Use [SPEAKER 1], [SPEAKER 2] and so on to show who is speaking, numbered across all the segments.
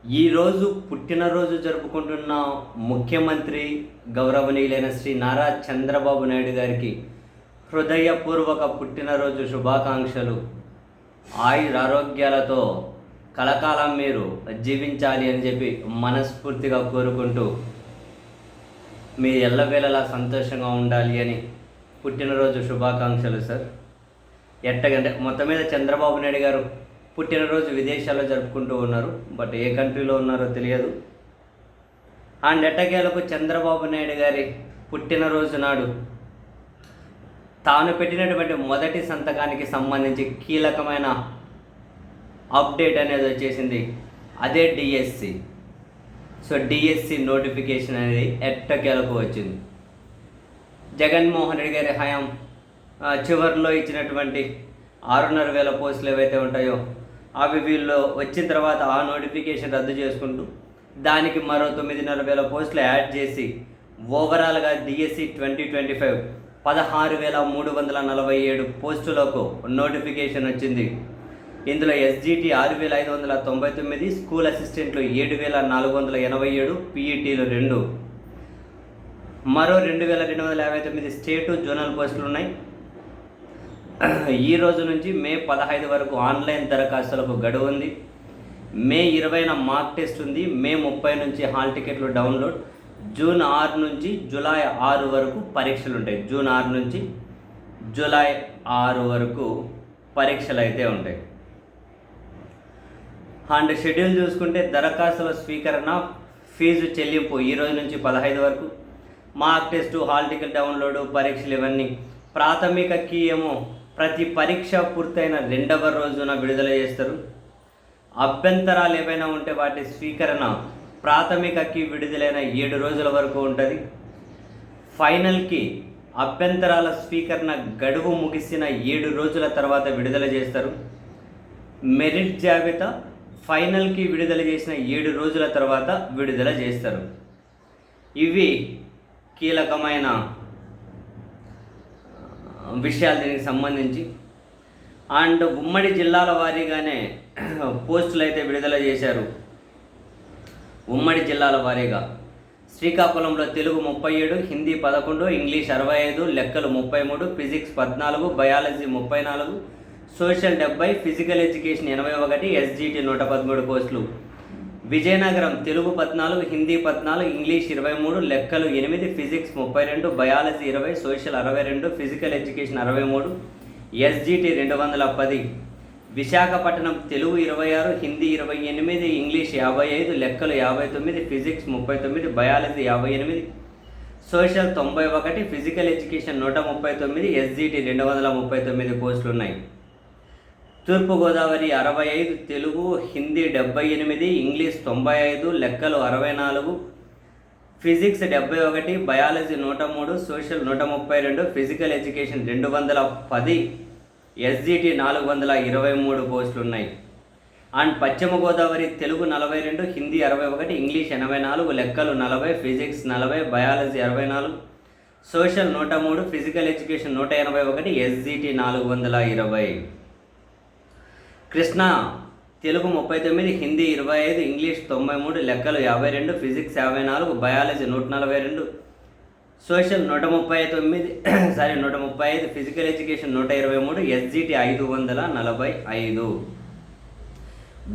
[SPEAKER 1] ఈరోజు పుట్టినరోజు జరుపుకుంటున్న ముఖ్యమంత్రి గౌరవనీయులైన శ్రీ నారా చంద్రబాబు నాయుడు గారికి హృదయపూర్వక పుట్టినరోజు శుభాకాంక్షలు. ఆయురారోగ్యాలతో కలకాలం మీరు జీవించాలి అని చెప్పి మనస్ఫూర్తిగా కోరుకుంటూ మీ ఎల్లవేళలా సంతోషంగా ఉండాలి అని పుట్టినరోజు శుభాకాంక్షలు సార్. ఎట్టగంటే మొత్తం మీద చంద్రబాబు నాయుడు గారు పుట్టినరోజు విదేశాల్లో జరుపుకుంటూ ఉన్నారు. బట్ ఏ కంట్రీలో ఉన్నారో తెలియదు. అండ్ ఎట్టకేలకు చంద్రబాబు నాయుడు గారి పుట్టినరోజు నాడు తాను పెట్టినటువంటి మొదటి సంతకానికి సంబంధించి కీలకమైన అప్డేట్ అనేది వచ్చేసింది. అదే డిఎస్సి. సో డిఎస్సి నోటిఫికేషన్ అనేది ఎట్టకేలకు వచ్చింది. జగన్మోహన్ రెడ్డి గారి హయాం చివరిలో ఇచ్చినటువంటి 6,500 పోస్టులు ఏవైతే ఉంటాయో అవి వీళ్ళు వచ్చిన తర్వాత ఆ నోటిఫికేషన్ రద్దు చేసుకుంటూ దానికి మరో 9,500 పోస్టులు యాడ్ చేసి ఓవరాల్గా డిఎస్సి 2025 16,347 పోస్టులకు నోటిఫికేషన్ వచ్చింది. ఇందులో ఎస్జిటి 6,599, స్కూల్ అసిస్టెంట్లు 7,487, పీఈటీలు 2, మరో 2,259 స్టేటు జోనల్ పోస్టులు ఉన్నాయి. ఈ రోజు నుంచి మే 15 వరకు ఆన్లైన్ దరఖాస్తులకు గడువు ఉంది. మే 20న మాక్ టెస్ట్ ఉంది. మే 30 నుంచి హాల్ టికెట్లు డౌన్లోడ్. జూన్ 6 నుంచి జూలై 6 వరకు పరీక్షలు ఉంటాయి. జూన్ 6 నుంచి జూలై 6 వరకు పరీక్షలు అయితే ఉంటాయి. అండ్ షెడ్యూల్ చూసుకుంటే దరఖాస్తుల స్వీకరణ, ఫీజు చెల్లింపు ఈ రోజు నుంచి 15 వరకు, మాక్ టెస్టు, హాల్ టికెట్ డౌన్లోడ్, పరీక్షలు ఇవన్నీ ప్రాథమిక కీ ఏమో ప్రతి పరీక్ష పూర్తయిన 2వ రోజున విడుదల చేస్తారు. అభ్యంతరాలు ఏవైనా ఉంటే వాటి స్వీకరణ ప్రాథమికకి విడుదలైన 7 రోజుల వరకు ఉంటుంది. ఫైనల్కి అభ్యంతరాల స్వీకరణ గడువు ముగిసిన 7 రోజుల తర్వాత విడుదల చేస్తారు. మెరిట్ జాబితా ఫైనల్కి విడుదల చేసిన 7 రోజుల తర్వాత విడుదల చేస్తారు. ఇవి కీలకమైన విషయాలు దీనికి సంబంధించి. అండ్ ఉమ్మడి జిల్లాల వారీగానే పోస్టులు అయితే విడుదల చేశారు. ఉమ్మడి జిల్లాల వారీగా శ్రీకాకుళంలో తెలుగు 37, హిందీ 11, ఇంగ్లీష్ 65, లెక్కలు 33, physics 14, biology 34, social 70, physical education 81, SGT 113 పోస్టులు. విజయనగరం తెలుగు 14, హిందీ 14, ఇంగ్లీష్ 23, లెక్కలు 8, physics 32, biology 20, social 62, physical education 63, SGT 210. Visakhapatnam Telugu 26, Hindi 28, English 55, లెక్కలు 59, physics 39, biology 58, social 91, physical education 139, SGT 239 పోస్టులు ఉన్నాయి. తూర్పుగోదావరి 65, తెలుగు హిందీ 78, ఇంగ్లీష్ 95, లెక్కలు 64, physics 71, biology 103, social 132, physical education 210, SGT 423 పోస్టులు ఉన్నాయి. అండ్ పశ్చిమ గోదావరి తెలుగు 42, హిందీ 61, ఇంగ్లీష్ 84, లెక్కలు 40, physics 40, biology 64, social 103, physical education 181, SGT 420. Krishna Telugu 39, Hindi 25, English 93, లెక్కలు 52, physics 54, biology 142, social 135, physical education 123, SGT 545.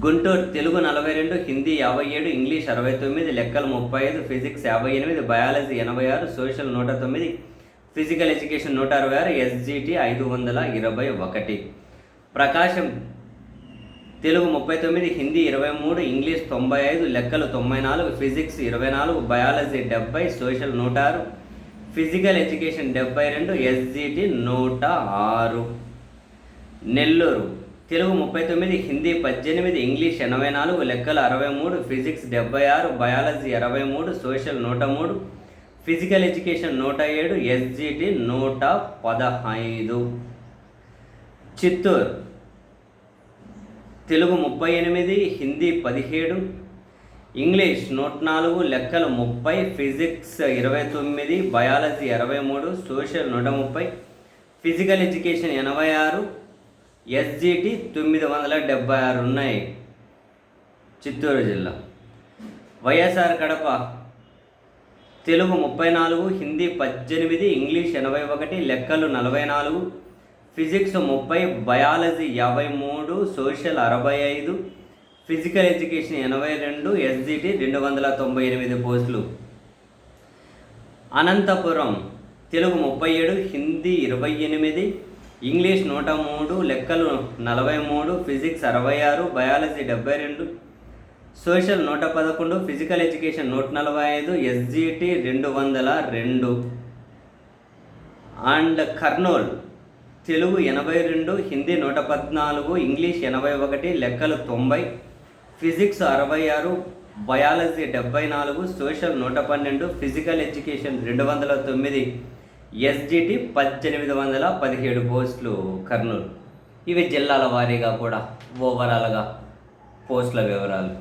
[SPEAKER 1] Guntur Telugu 42, Hindi 57, English 69, లెక్కలు 35, physics 58, biology 86, social 109, physical education 166, SGT 521. ప్రకాశం Telugu 39, Hindi 23, English 95, లెక్కలు 94, physics 24, biology 70, social 106, physical education 72, SGT 106. Nellore Telugu 39, Hindi 18, English 84, లెక్కలు 63, physics 76, biology 63, social 103, physical education 107, SGT 115. Chittoor Telugu 38, Hindi 17, English 104, లెక్కలు 30, physics 29, biology 63, social 130, physical education 86, SGT 976 ఉన్నాయి చిత్తూరు జిల్లా. YSR Kadapa Telugu 34, Hindi 18, English 81, లెక్కలు 44, physics 30, biology 53, social 65, physical education 82, SGT 298 పోస్టులు. Anantapuram Telugu 37, Hindi 28, English 103, లెక్కలు 43, physics 66, biology 72, social 111, physical education 145, SGT 202. And Kurnool Telugu 82, Hindi 114, English 81, లెక్కలు 90, physics 66, biology 74, social 112, physical education 209, SGT 1817 పోస్టులు కర్నూలు. ఇవి జిల్లాల వారీగా కూడా ఓవరాల్గా పోస్టుల వివరాలు.